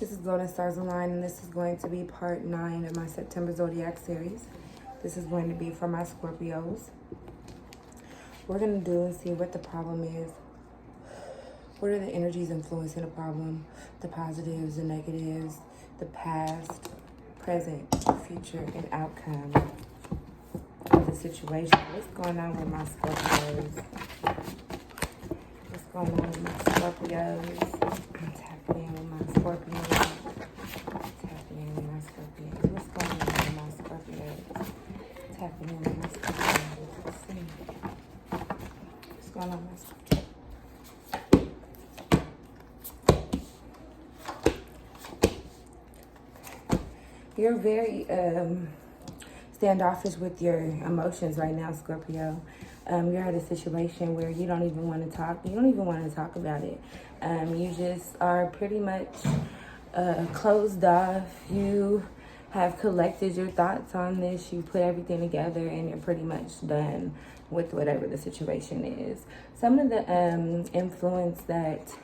This is Golden Stars Align, and this is going to be part 9 of my September Zodiac series. This is going to be for my Scorpios. We're going to do and see what the problem is. What are the energies influencing the problem? The positives, the negatives, the past, present, future, and outcome of the situation. What's going on with my Scorpios? What's going on with my Scorpios? I'm tapping in with my Scorpios. Tapping in with my Scorpios. What's going on with my Scorpios? Tapping in with my Scorpios. Let's see. What's going on with my Scorpios? You're very standoffish with your emotions right now, Scorpio. You're at a situation where you don't even want to talk. You don't even want to talk about it. You just are pretty much closed off. You have collected your thoughts on this. You put everything together and you're pretty much done with whatever the situation is. Some of the influence that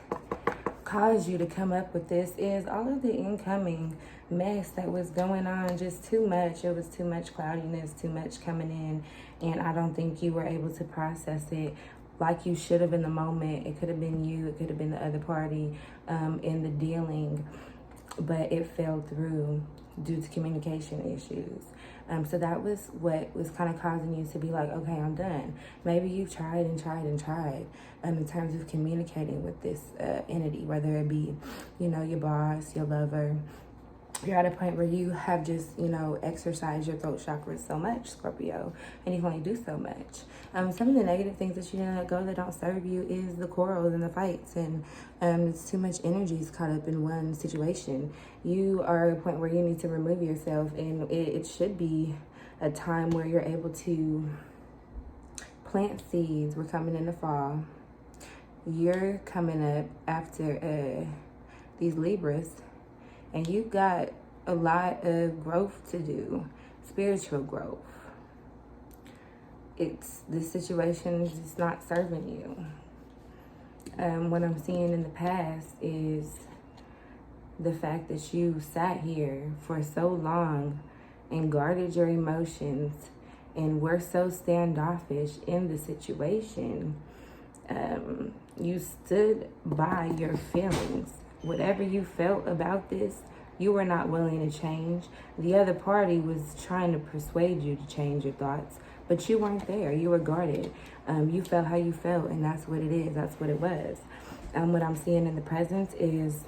caused you to come up with this is all of the incoming mess that was going on. Just too much. It was too much cloudiness, too much coming in, and I don't think you were able to process it like you should have in the moment. It could have been you, it could have been the other party in the dealing, but it fell through due to communication issues. So that was what was kind of causing you to be like, okay, I'm done. Maybe you've tried and tried and tried in terms of communicating with this entity, whether it be, your boss, your lover. You're at a point where you have just, exercised your throat chakra so much, Scorpio, and you can only do so much. Some of the negative things that you didn't let go that don't serve you is the quarrels and the fights, and it's too much energy is caught up in one situation. You are at a point where you need to remove yourself, and it should be a time where you're able to plant seeds. We're coming in the fall. You're coming up after these Libras, and you've got a lot of growth to do, spiritual growth. The situation is just not serving you. What I'm seeing in the past is the fact that you sat here for so long and guarded your emotions and were so standoffish in the situation. You stood by your feelings. Whatever you felt about this, you were not willing to change. The other party was trying to persuade you to change your thoughts, but you weren't there. You were guarded. You felt how you felt, and that's what it is. That's what it was. What I'm seeing in the present is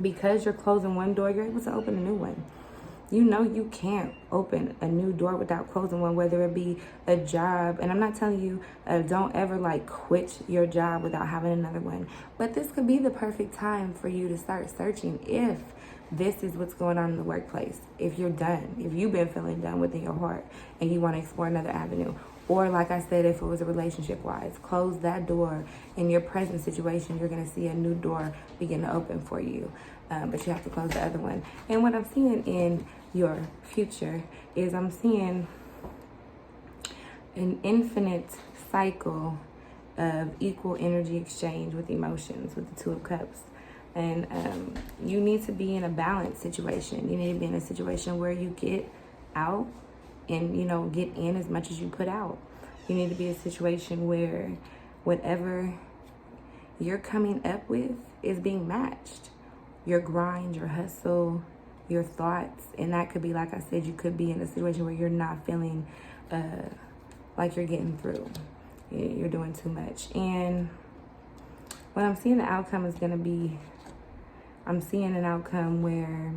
because you're closing one door, you're able to open a new one. You know you can't open a new door without closing one, whether it be a job. And I'm not telling you don't ever quit your job without having another one. But this could be the perfect time for you to start searching if this is what's going on in the workplace. If you're done, if you've been feeling done within your heart and you want to explore another avenue. Or like I said, if it was a relationship-wise, close that door. In your present situation, you're going to see a new door begin to open for you. But you have to close the other one. And what I'm seeing in your future is I'm seeing an infinite cycle of equal energy exchange with emotions, with the Two of Cups. And you need to be in a balanced situation. You need to be in a situation where you get out and, get in as much as you put out. You need to be in a situation where whatever you're coming up with is being matched. Your grind, your hustle, your thoughts. And that could be, like I said, you could be in a situation where you're not feeling like you're getting through. You're doing too much. And what I'm seeing the outcome is going to be, I'm seeing an outcome where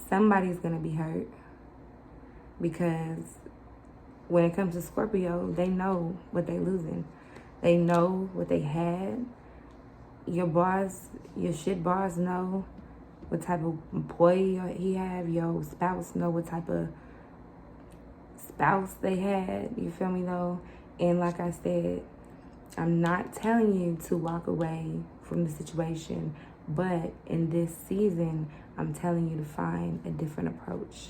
somebody's going to be hurt. Because when it comes to Scorpio, they know what they're losing. They know what they had. Your boss, your shit boss know what type of employee he have. Your spouse know what type of spouse they had. You feel me though? And like I said, I'm not telling you to walk away from the situation, but in this season, I'm telling you to find a different approach.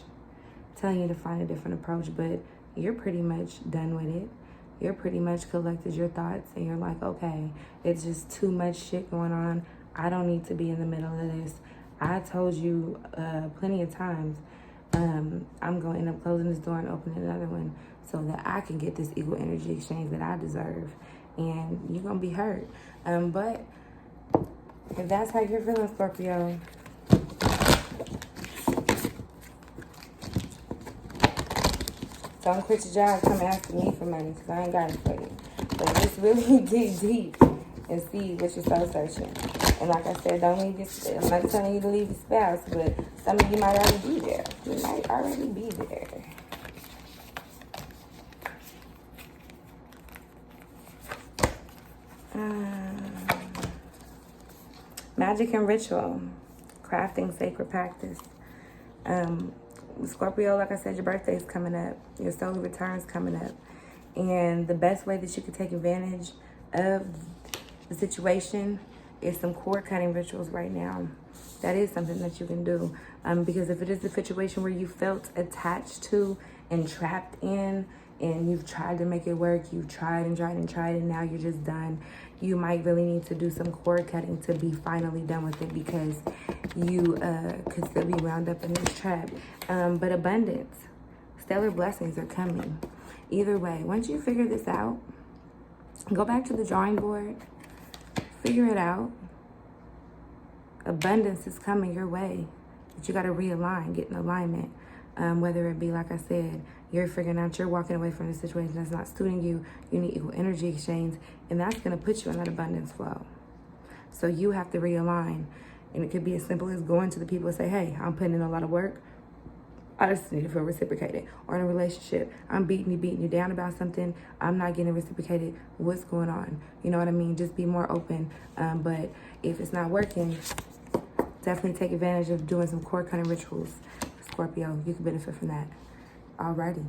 But you're pretty much done with it. You're pretty much collected your thoughts and you're like, okay, it's just too much shit going on. I don't need to be in the middle of this. I told you plenty of times, I'm going to end up closing this door and opening another one so that I can get this equal energy exchange that I deserve. And you're going to be hurt. But if that's how you're feeling, Scorpio, don't quit your job, come asking me for money, because I ain't got it for you. But just really dig deep and see what you're soul searching. And like I said, don't leave your, I'm not telling you to leave your spouse, but some of you might already be there. You might already be there. Magic and ritual, crafting sacred practice. Scorpio, like I said, your birthday is coming up. Your solar return's coming up. And the best way that you can take advantage of the situation is some cord cutting rituals right now. That is something that you can do. Because if it is a situation where you felt attached to and trapped in, and you've tried to make it work, you've tried and tried and tried, and now you're just done, you might really need to do some cord cutting to be finally done with it, because you could still be wound up in this trap. But abundance, stellar blessings are coming. Either way, once you figure this out, go back to the drawing board, figure it out. Abundance is coming your way, but you got to realign, get in alignment. Whether it be, like I said, you're figuring out you're walking away from the situation that's not suiting you, you need equal energy exchange, and that's going to put you in that abundance flow. So you have to realign, and it could be as simple as going to the people and say, hey, I'm putting in a lot of work, I just need to feel reciprocated. Or in a relationship, I'm beating you down about something, I'm not getting reciprocated, what's going on? You know what I mean? Just be more open. But if it's not working, definitely take advantage of doing some cord cutting rituals. Scorpio, you can benefit from that. Alrighty.